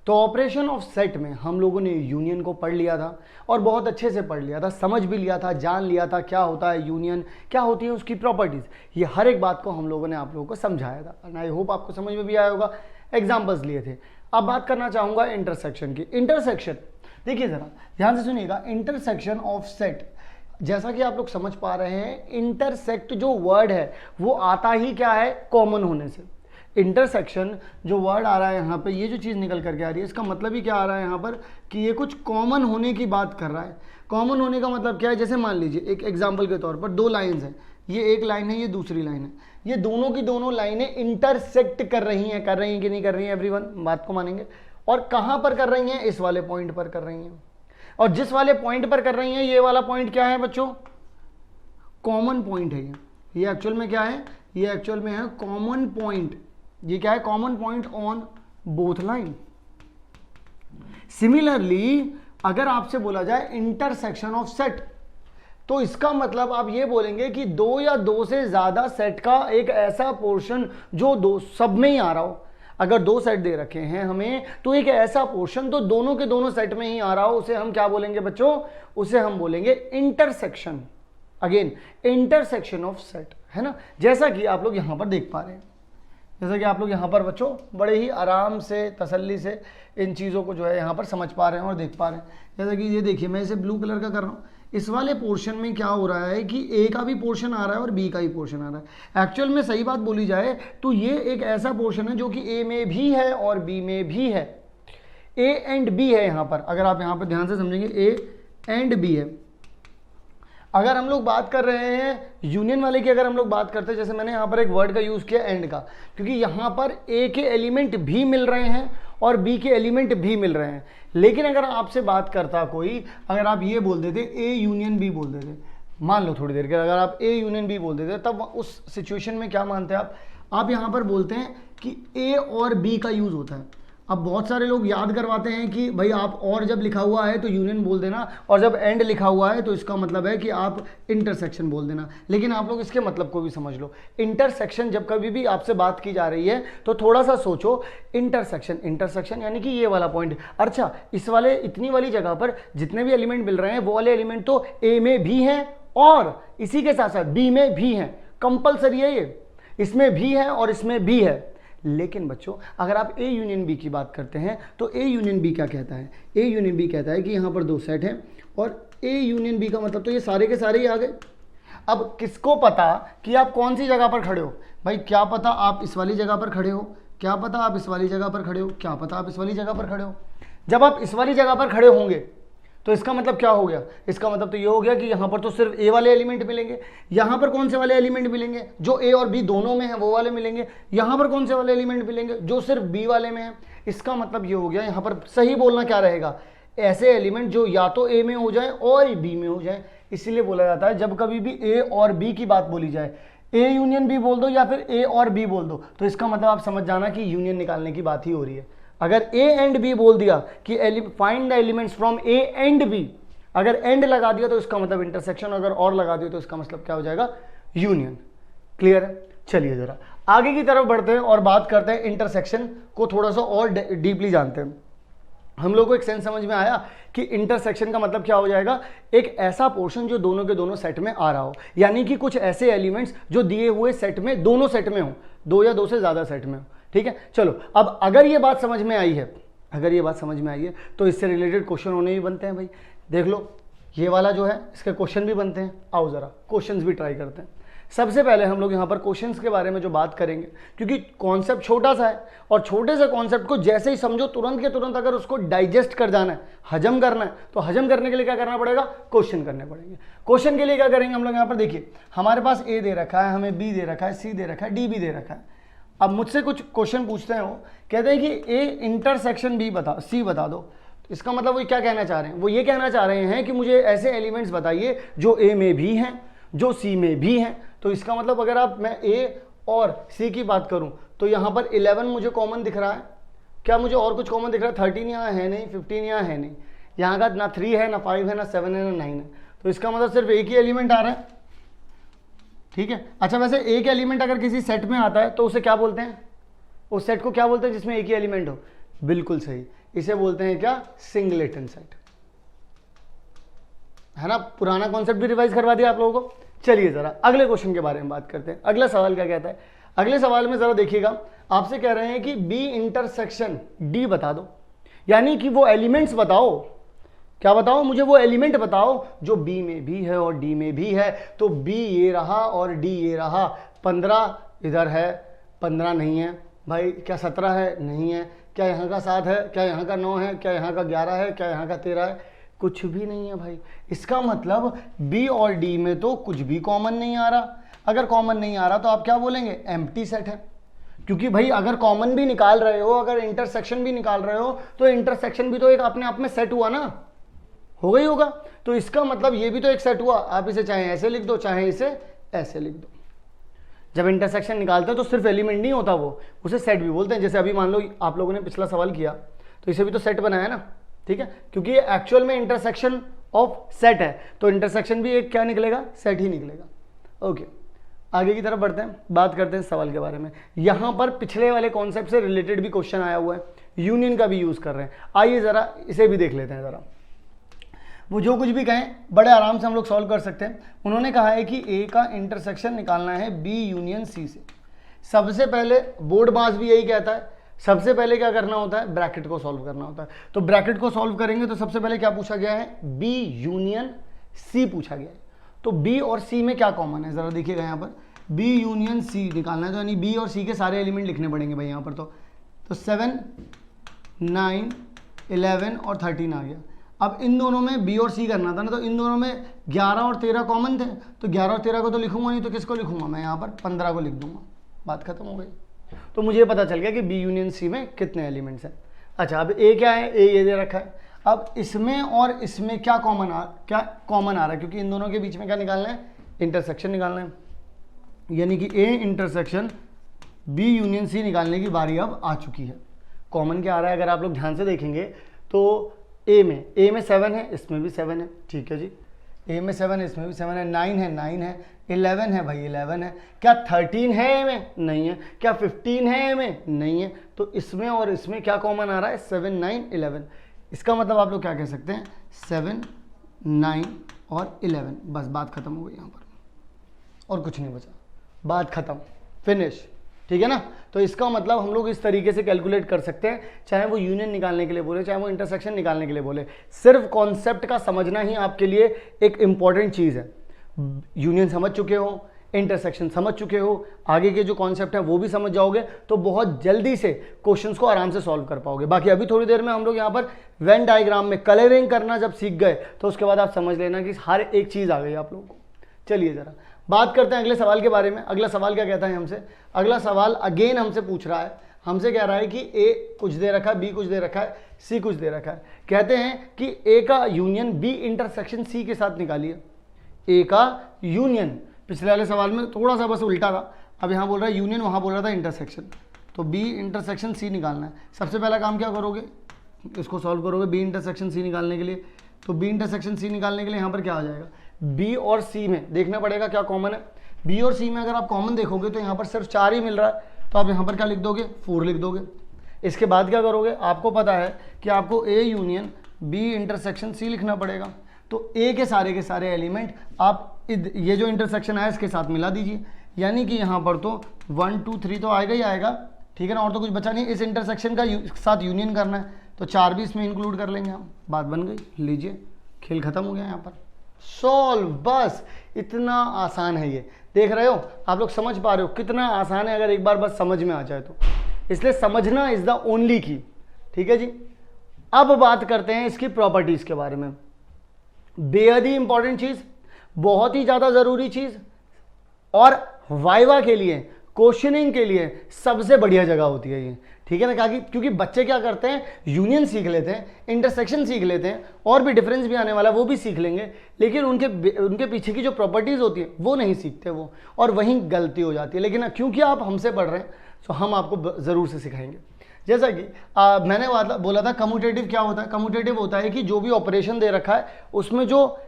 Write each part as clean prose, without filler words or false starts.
तो operation of set में हम लोगों ने यूनियन को पढ़ लिया था और बहुत अच्छे से पढ़ लिया था, समझ भी लिया था, जान लिया था क्या होता है यूनियन, क्या होती है उसकी प्रॉपर्टीज, ये हर एक बात को हम लोगों ने आप लोगों को समझाया था एंड आई होप आपको समझ में भी आया होगा, एग्जाम्पल्स लिए थे। अब बात करना चाहूंगा इंटरसेक्शन की। इंटरसेक्शन देखिए जरा ध्यान से सुनिएगा, इंटरसेक्शन ऑफ सेट, जैसा कि आप लोग समझ पा रहे हैं इंटरसेक्ट जो वर्ड है वो आता ही क्या है, कॉमन होने से। इंटरसेक्शन जो वर्ड आ रहा है यहाँ पे, ये जो चीज़ निकल करके आ रही है, इसका मतलब ही क्या आ रहा है यहाँ पर कि ये कुछ कॉमन होने की बात कर रहा है। कॉमन होने का मतलब क्या है, जैसे मान लीजिए एक एग्जाम्पल के तौर पर दो लाइन्स हैं, ये एक लाइन है, ये दूसरी लाइन है, ये दोनों की दोनों लाइनें इंटरसेक्ट कर रही हैं कि नहीं कर रही हैं, एवरीवन बात को मानेंगे। और कहाँ पर कर रही हैं, इस वाले पॉइंट पर कर रही हैं, और जिस वाले पॉइंट पर कर रही हैं ये वाला पॉइंट क्या है बच्चों, कॉमन पॉइंट है। ये एक्चुअल में क्या है, ये एक्चुअल में है कॉमन पॉइंट। ये क्या है, common point on both line. Similarly अगर आपसे बोला जाए इंटरसेक्शन ऑफ सेट, तो इसका मतलब आप ये बोलेंगे कि दो या दो से ज्यादा सेट का एक ऐसा पोर्शन जो दो सब में ही आ रहा हो। अगर दो सेट दे रखे हैं हमें, तो एक ऐसा पोर्शन तो दोनों के दोनों सेट में ही आ रहा हो, उसे हम क्या बोलेंगे बच्चों, उसे हम बोलेंगे intersection. Again intersection of set, है ना। जैसा कि आप लोग यहां पर देख पा रहे हैं, जैसा कि आप लोग यहाँ पर बच्चों बड़े ही आराम से तसल्ली से इन चीज़ों को जो है यहाँ पर समझ पा रहे हैं और देख पा रहे हैं। जैसा कि ये देखिए मैं इसे ब्लू कलर का कर रहा हूँ, इस वाले पोर्शन में क्या हो रहा है कि ए का भी पोर्शन आ रहा है और बी का ही पोर्शन आ रहा है। एक्चुअल में सही बात बोली जाए तो ये एक ऐसा पोर्शन है जो कि ए में भी है और बी में भी है, ए एंड बी है यहाँ पर। अगर आप यहाँ पर ध्यान से समझेंगे ए एंड बी है। अगर हम लोग बात कर रहे हैं यूनियन वाले की, अगर हम लोग बात करते हैं, जैसे मैंने यहाँ पर एक वर्ड का यूज़ किया एंड का, क्योंकि यहाँ पर ए के एलिमेंट भी मिल रहे हैं और बी के एलिमेंट भी मिल रहे हैं। लेकिन अगर आपसे बात करता कोई, अगर आप ये बोल देते ए यूनियन बी बोल देते, मान लो थोड़ी देर के, अगर आप ए यूनियन बी बोल देते, तब उस सिचुएशन में क्या मानते हैं आप यहाँ पर बोलते हैं कि ए और बी का यूज़ होता है। अब बहुत सारे लोग याद करवाते हैं कि भाई आप और जब लिखा हुआ है तो यूनियन बोल देना, और जब एंड लिखा हुआ है तो इसका मतलब है कि आप इंटरसेक्शन बोल देना। लेकिन आप लोग इसके मतलब को भी समझ लो। इंटरसेक्शन जब कभी भी आपसे बात की जा रही है तो थोड़ा सा सोचो, इंटरसेक्शन, इंटरसेक्शन यानी कि ये वाला पॉइंट, अच्छा इस वाले इतनी वाली जगह पर जितने भी एलिमेंट मिल रहे हैं वो वाले एलिमेंट तो ए में भी हैं और इसी के साथ साथ बी में भी हैं, कंपल्सरी है ये, इसमें भी है और इसमें भी है। लेकिन बच्चों अगर आप ए यूनियन बी की बात करते हैं तो ए यूनियन बी क्या कहता है, ए यूनियन बी कहता है कि यहाँ पर दो सेट हैं और ए यूनियन बी का मतलब तो ये सारे के सारे ही आ गए। अब किसको पता कि आप कौन सी जगह पर खड़े हो, भाई क्या पता आप इस वाली जगह पर खड़े हो, क्या पता आप इस वाली जगह पर खड़े हो, क्या पता आप इस वाली जगह पर खड़े हो। जब आप इस वाली जगह पर खड़े होंगे तो इसका मतलब क्या हो गया, इसका मतलब तो ये हो गया कि यहाँ पर तो सिर्फ ए वाले एलिमेंट मिलेंगे, यहाँ पर कौन से वाले एलिमेंट मिलेंगे, जो ए और बी दोनों में है वो वाले मिलेंगे, यहाँ पर कौन से वाले एलिमेंट मिलेंगे, जो सिर्फ बी वाले में है। इसका मतलब ये हो गया, यहाँ पर सही बोलना क्या रहेगा, ऐसे एलिमेंट जो या तो ए में हो जाए और बी में हो जाए। इसीलिए बोला जाता है जब कभी भी ए और बी की बात बोली जाए, ए यूनियन बी बोल दो या फिर ए और बी बोल दो, तो इसका मतलब आप समझ जाना कि यूनियन निकालने की बात ही हो रही है। अगर ए एंड बी बोल दिया कि find the elements from A and B, अगर एंड लगा दिया तो इसका मतलब इंटरसेक्शन, अगर और लगा दिया तो इसका मतलब क्या हो जाएगा, यूनियन। क्लियर है। चलिए जरा आगे की तरफ बढ़ते हैं और बात करते हैं, इंटरसेक्शन को थोड़ा सा और डीपली जानते हैं। हम लोग को एक सेंस समझ में आया कि इंटरसेक्शन का मतलब क्या हो जाएगा, एक ऐसा पोर्शन जो दोनों के दोनों सेट में आ रहा हो, यानी कि कुछ ऐसे एलिमेंट्स जो दिए हुए सेट में, दोनों सेट में हो, दो या दो से ज्यादा सेट में हो। ठीक है, चलो अब अगर ये बात समझ में आई है, अगर ये बात समझ में आई है तो इससे रिलेटेड क्वेश्चन होने भी बनते हैं। भाई देख लो ये वाला जो है इसके क्वेश्चन भी बनते हैं, आओ जरा क्वेश्चंस भी ट्राई करते हैं। सबसे पहले हम लोग यहाँ पर क्वेश्चंस के बारे में जो बात करेंगे, क्योंकि कॉन्सेप्ट छोटा सा है और छोटे से कॉन्सेप्ट को जैसे ही समझो तुरंत के तुरंत अगर उसको डाइजेस्ट कर जाना है, हजम करना है, तो हजम करने के लिए क्या करना पड़ेगा, क्वेश्चन करने पड़ेंगे। क्वेश्चन के लिए क्या करेंगे हम लोग, यहाँ पर देखिए हमारे पास ए दे रखा है, हमें बी दे रखा है, सी दे रखा है, डी भी दे रखा है। अब मुझसे कुछ क्वेश्चन पूछते हैं, वो कहते हैं कि ए इंटरसेक्शन बी बता, सी बता दो। इसका मतलब वो क्या कहना चाह रहे हैं, वो ये कहना चाह रहे हैं कि मुझे ऐसे एलिमेंट्स बताइए जो ए में भी हैं, जो सी में भी हैं। तो इसका मतलब अगर आप मैं ए और सी की बात करूं तो यहाँ पर 11 मुझे कॉमन दिख रहा है, क्या मुझे और कुछ कॉमन दिख रहा है, 13 यहाँ है नहीं, 15 यहाँ है नहीं, यहाँ का ना 3 है, ना 5 है, ना 7 है, ना 9 है। तो इसका मतलब सिर्फ एक ही एलिमेंट आ रहा है। ठीक है, अच्छा वैसे एक एलिमेंट अगर किसी सेट में आता है तो उसे क्या बोलते हैं, उस सेट को क्या बोलते हैं जिसमें एक ही एलिमेंट हो, बिल्कुल सही, इसे बोलते हैं क्या, सिंगलेटन सेट, है ना। पुराना कॉन्सेप्ट भी रिवाइज करवा दिया आप लोगों को। चलिए जरा अगले क्वेश्चन के बारे में बात करते हैं। अगला सवाल क्या कहता है, अगले सवाल में जरा देखिएगा, आपसे कह रहे हैं कि बी इंटरसेक्शन डी बता दो, यानी कि वो एलिमेंट्स बताओ। क्या बताओ, मुझे वो एलिमेंट बताओ जो बी में भी है और डी में भी है। तो बी ये रहा और डी ये रहा। 15 इधर है, 15 नहीं है भाई। क्या 17 है, नहीं है। क्या यहाँ का 7 है, क्या यहाँ का 9 है, क्या यहाँ का 11 है, क्या यहाँ का 13 है, कुछ भी नहीं है भाई। इसका मतलब बी और डी में तो कुछ भी कॉमन नहीं आ रहा। अगर कॉमन नहीं आ रहा तो आप क्या बोलेंगे, एम्प्टी सेट है। क्योंकि भाई अगर कॉमन भी निकाल रहे हो, अगर इंटरसेक्शन भी निकाल रहे हो, तो इंटरसेक्शन भी तो एक अपने आप में सेट हुआ ना, हो गई होगा। तो इसका मतलब ये भी तो एक सेट हुआ। आप इसे चाहे ऐसे लिख दो, चाहे इसे ऐसे लिख दो। जब इंटरसेक्शन निकालते हैं तो सिर्फ एलिमेंट नहीं होता वो, उसे सेट भी बोलते हैं। जैसे अभी मान लो आप लोगों ने पिछला सवाल किया तो इसे भी तो सेट बनाया ना, ठीक है, क्योंकि ये एक्चुअल में इंटरसेक्शन ऑफ सेट है, तो इंटरसेक्शन भी एक क्या निकलेगा, सेट ही निकलेगा। ओके, आगे की तरफ बढ़ते हैं, बात करते हैं सवाल के बारे में। यहां पर पिछले वाले कॉन्सेप्ट से रिलेटेड भी क्वेश्चन आया हुआ है, यूनियन का भी यूज कर रहे हैं। आइए जरा इसे भी देख लेते हैं। जरा वो जो कुछ भी कहें बड़े आराम से हम लोग सॉल्व कर सकते हैं। उन्होंने कहा है कि ए का इंटरसेक्शन निकालना है बी यूनियन सी से। सबसे पहले बोर्ड मास भी यही कहता है, सबसे पहले क्या करना होता है, ब्रैकेट को सॉल्व करना होता है। तो ब्रैकेट को सॉल्व करेंगे तो सबसे पहले क्या पूछा गया है, बी यूनियन सी पूछा गया है। तो बी और सी में क्या कॉमन है, जरा देखिएगा यहाँ पर, बी यूनियन सी निकालना है, तो यानी बी और सी के सारे एलिमेंट लिखने पड़ेंगे भाई यहाँ पर। तो 7, 9, 11 और 13 आ गया। अब इन दोनों में बी और सी करना था ना, तो इन दोनों में 11 और 13 कॉमन थे, तो 11 और 13 को तो लिखूंगा नहीं, तो किसको लिखूंगा मैं यहाँ पर, 15 को लिख दूंगा, बात खत्म हो गई। तो मुझे पता चल गया कि बी यूनियन सी में कितने एलिमेंट्स हैं। अच्छा, अब ए क्या है, ए ये दे रखा है। अब इसमें और इसमें क्या कॉमन आ रहा है, क्योंकि इन दोनों के बीच में क्या निकालना है, इंटरसेक्शन निकालना है। यानी कि A intersection B union C निकालने की बारी अब आ चुकी है। कॉमन क्या आ रहा है, अगर आप लोग ध्यान से देखेंगे तो ए में 7 है, इसमें भी 7 है, ठीक है जी। ए में 7 है, इसमें भी 7 है, 9 है, 9 है, 11 है भाई, 11 है। क्या 13 है ए में, नहीं है। क्या 15 है ए में, नहीं है। तो इसमें और इसमें क्या कॉमन आ रहा है, 7, 9, 11। इसका मतलब आप लोग क्या कह सकते हैं, 7, 9 और 11, बस बात खत्म हो गई यहाँ पर, और कुछ नहीं बचा, बात खत्म, फिनिश, ठीक है ना। तो इसका मतलब हम लोग इस तरीके से कैलकुलेट कर सकते हैं, चाहे वो यूनियन निकालने के लिए बोले, चाहे वो इंटरसेक्शन निकालने के लिए बोले। सिर्फ कॉन्सेप्ट का समझना ही आपके लिए एक इंपॉर्टेंट चीज़ है। यूनियन समझ चुके हो, इंटरसेक्शन समझ चुके हो, आगे के जो कॉन्सेप्ट है वो भी समझ जाओगे, तो बहुत जल्दी से क्वेश्चंस को आराम से सॉल्व कर पाओगे। बाकी अभी थोड़ी देर में हम लोग यहाँ पर वेन डायग्राम में कलरिंग करना जब सीख गए, तो उसके बाद आप समझ लेना कि हर एक चीज़ आ गई आप लोगों को। चलिए ज़रा बात करते हैं अगले सवाल के बारे में। अगला सवाल क्या कहता है हमसे, अगला सवाल अगेन हमसे पूछ रहा है, हमसे कह रहा है कि ए कुछ दे रखा है, बी कुछ दे रखा है, सी कुछ दे रखा है। कहते हैं कि ए का यूनियन बी इंटरसेक्शन सी के साथ निकालिए। ए का यूनियन, पिछले वाले सवाल में थोड़ा सा बस उल्टा था, अब यहाँ बोल रहा है यूनियन, वहाँ बोल रहा था इंटरसेक्शन। तो बी इंटरसेक्शन सी निकालना है। सबसे पहला काम क्या करोगे, इसको सॉल्व करोगे बी इंटरसेक्शन सी निकालने के लिए। तो बी इंटरसेक्शन सी निकालने के लिए यहाँ पर क्या आ जाएगा, बी और सी में देखना पड़ेगा क्या कॉमन है। बी और सी में अगर आप कॉमन देखोगे तो यहाँ पर सिर्फ 4 ही मिल रहा है, तो आप यहाँ पर क्या लिख दोगे, 4 लिख दोगे। इसके बाद क्या करोगे, आपको पता है कि आपको A union B intersection C लिखना पड़ेगा। तो ए के सारे एलिमेंट आप ये जो इंटरसेक्शन है इसके साथ मिला दीजिए, यानी कि यहाँ पर तो 1, 2, 3 तो आएगा ही आएगा, ठीक है ना, और तो कुछ बचा नहीं। इस इंटरसेक्शन का साथ यूनियन करना है, तो 4 भी इसमें इंक्लूड कर लेंगे हम, बात बन गई। लीजिए, खेल खत्म हो गया यहाँ पर, सॉल्व, बस इतना आसान है ये। देख रहे हो आप लोग, समझ पा रहे हो कितना आसान है, अगर एक बार बस समझ में आ जाए तो। इसलिए समझना इज द ओनली की, ठीक है जी। अब बात करते हैं इसकी प्रॉपर्टीज के बारे में। बेहद ही इंपॉर्टेंट चीज, बहुत ही ज्यादा जरूरी चीज, और वाइवा के लिए, क्वेश्चनिंग के लिए सबसे बढ़िया जगह होती है ये, ठीक है ना। क्योंकि बच्चे क्या करते हैं, यूनियन सीख लेते हैं, इंटरसेक्शन सीख लेते हैं, और भी डिफरेंस भी आने वाला है वो भी सीख लेंगे, लेकिन उनके पीछे की जो प्रॉपर्टीज होती है वो नहीं सीखते वो, और वहीं गलती हो जाती है। लेकिन क्योंकि आप हमसे पढ़ रहे हैं तो हम आपको ज़रूर से सिखाएंगे। जैसा कि मैंने बोला था, कम्यूटेटिव क्या होता है, कम्यूटेटिव होता है कि जो भी ऑपरेशन दे रखा है उसमें जो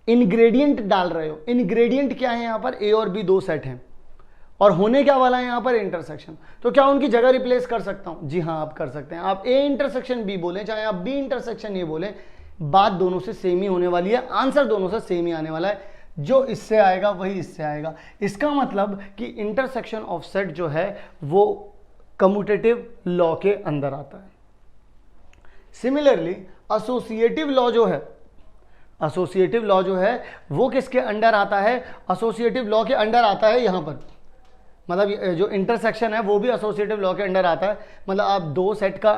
इन्ग्रेडिएंट डाल रहे हो, इन्ग्रेडिएंट क्या है यहाँ पर, ए और बी 2 सेट हैं, और होने क्या वाला है यहाँ पर इंटरसेक्शन। तो क्या उनकी जगह रिप्लेस कर सकता हूँ? जी हाँ, आप कर सकते हैं। आप ए इंटरसेक्शन बी बोलें, चाहे आप बी इंटरसेक्शन ए बोलें, बात दोनों से सेम ही होने वाली है, आंसर दोनों से सेम ही आने वाला है। जो इससे आएगा वही इससे आएगा। इसका मतलब कि इंटरसेक्शन ऑफ सेट जो है वो कम्यूटेटिव लॉ के अंदर आता है। सिमिलरली एसोसिएटिव लॉ जो है, एसोसिएटिव लॉ जो है वो किसके अंडर आता है? एसोसिएटिव लॉ के अंडर आता है यहाँ पर, मतलब जो इंटरसेक्शन है वो भी एसोसिएटिव लॉ के अंडर आता है। मतलब आप दो सेट का,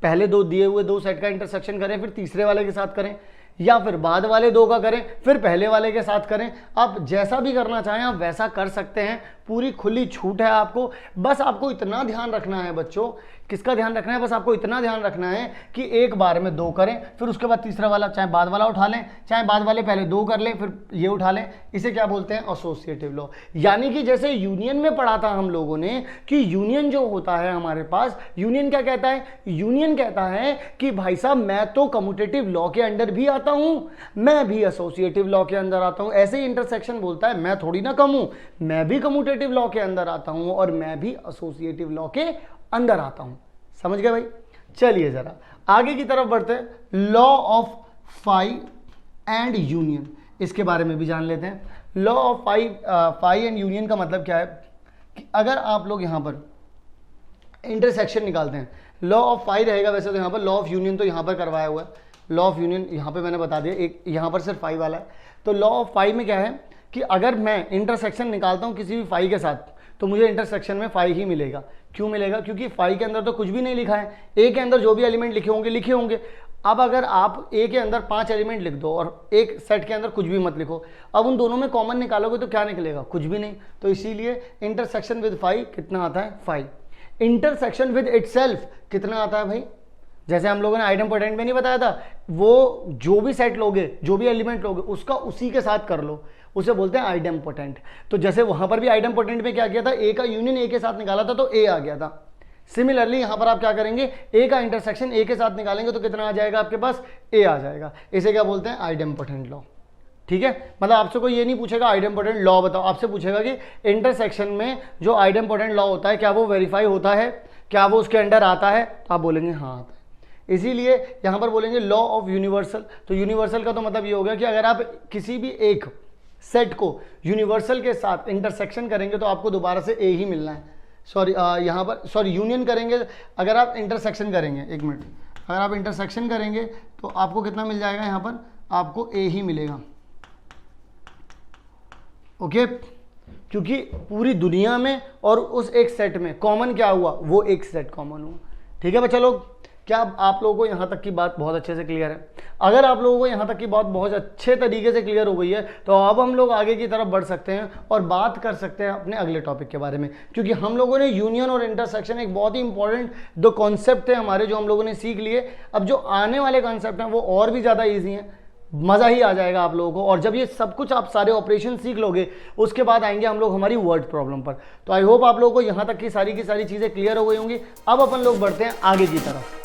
पहले दो दिए हुए दो सेट का इंटरसेक्शन करें, फिर तीसरे वाले के साथ करें, या फिर बाद वाले दो का करें फिर पहले वाले के साथ करें। आप जैसा भी करना चाहें आप वैसा कर सकते हैं, पूरी खुली छूट है आपको। बस आपको इतना ध्यान रखना है बच्चों, किसका ध्यान रखना है? बस आपको इतना ध्यान रखना है कि एक बार में दो करें, फिर उसके बाद तीसरा वाला चाहे बाद वाला उठा लें, चाहे बाद वाले पहले दो कर लें फिर ये उठा लें। इसे क्या बोलते हैं? Associative law. यानी कि जैसे यूनियन में पढ़ा था हम लोगों ने कि यूनियन जो होता है हमारे पास, यूनियन क्या कहता है? यूनियन कहता है कि भाई साहब मैं तो कम्यूटेटिव लॉ के अंडर भी आता हूं, मैं भी एसोसिएटिव लॉ के अंदर आता हूं। ऐसे ही इंटरसेक्शन बोलता है मैं थोड़ी ना कम हूं, मैं भी कम्यूटेटिव लॉ के अंदर आता हूं और मैं भी एसोसिएटिव लॉ के अंदर आता हूं। समझ गए भाई? चलिए जरा आगे की तरफ बढ़ते हैं। Law of phi and union, इसके बारे में भी जान लेते हैं। Law of phi and union का मतलब क्या है कि अगर आप लोग यहां पर इंटरसेक्शन निकालते हैं, लॉ ऑफ फाई रहेगा वैसे तो यहां पर, लॉ ऑफ यूनियन तो यहां पर करवाया हुआ है। लॉ ऑफ यूनियन यहां पे मैंने बता दिया, एक यहां पर सिर्फ फाई वाला है। तो लॉ ऑफ फाई में क्या है कि अगर मैं इंटरसेक्शन निकालता हूं किसी भी फाई के साथ तो मुझे इंटरसेक्शन में फाई ही मिलेगा। क्यों मिलेगा? क्योंकि फाई के अंदर तो कुछ भी नहीं लिखा है, ए के अंदर जो भी एलिमेंट लिखे होंगे। अब अगर आप ए के अंदर 5 एलिमेंट लिख दो और एक सेट के अंदर कुछ भी मत लिखो, अब उन दोनों में कॉमन निकालोगे तो क्या निकलेगा? कुछ भी नहीं। तो इसीलिए इंटरसेक्शन विद फाई कितना आता है? फाई। इंटरसेक्शन विद इटसेल्फ कितना आता है भाई? जैसे हम लोगों ने आइडेम्पोटेंट में नहीं बताया था, वो जो भी सेट लोगे, जो भी एलिमेंट लोगे उसका उसी के साथ कर लो, उसे बोलते हैं आइडेम्पोटेंट। तो जैसे वहां पर भी आइडेम्पोटेंट में क्या किया था? ए का यूनियन ए के साथ निकाला था तो ए आ गया था। सिमिलरली यहां पर आप क्या करेंगे? ए का इंटरसेक्शन ए के साथ निकालेंगे तो कितना आ जाएगा आपके पास? ए आ जाएगा। इसे क्या बोलते हैं? Idempotent law. ठीक है, मतलब आपसे कोई ये नहीं पूछेगा आइडेम्पोटेंट लॉ बताओ, आपसे पूछेगा कि इंटरसेक्शन में जो आइडेम्पोटेंट लॉ होता है क्या वो वेरीफाई होता है, क्या वो उसके अंडर आता है? तो आप बोलेंगे हाँ आता है। इसीलिए यहां पर बोलेंगे लॉ ऑफ यूनिवर्सल। तो यूनिवर्सल का तो मतलब ये हो गया कि अगर आप किसी भी एक सेट को यूनिवर्सल के साथ इंटरसेक्शन करेंगे तो आपको दोबारा से ए ही मिलना है। यहाँ पर यूनियन करेंगे, अगर आप इंटरसेक्शन करेंगे, एक मिनट, अगर आप इंटरसेक्शन करेंगे तो आपको कितना मिल जाएगा? यहाँ पर आपको ए ही मिलेगा। ओके, क्योंकि पूरी दुनिया में और उस एक सेट में कॉमन क्या हुआ? वो एक सेट कॉमन हुआ। ठीक है बच्चा लोग, क्या आप लोगों को यहाँ तक की बात बहुत अच्छे से क्लियर है? अगर आप लोगों को यहाँ तक की बात बहुत अच्छे तरीके से क्लियर हो गई है तो अब हम लोग आगे की तरफ बढ़ सकते हैं और बात कर सकते हैं अपने अगले टॉपिक के बारे में, क्योंकि हम लोगों ने यूनियन और इंटरसेक्शन एक बहुत ही इंपॉर्टेंट दो कॉन्सेप्ट थे हमारे जो हम लोगों ने सीख लिए। अब जो आने वाले कॉन्सेप्ट हैं वो और भी ज़्यादा ईजी हैं, मज़ा ही आ जाएगा आप लोगों को। और जब ये सब कुछ आप सारे ऑपरेशन सीख लोगे उसके बाद आएंगे हम लोग हमारी वर्ड प्रॉब्लम पर। तो आई होप आप लोगों को यहाँ तक की सारी चीज़ें क्लियर हो गई होंगी। अब अपन लोग बढ़ते हैं आगे की तरफ।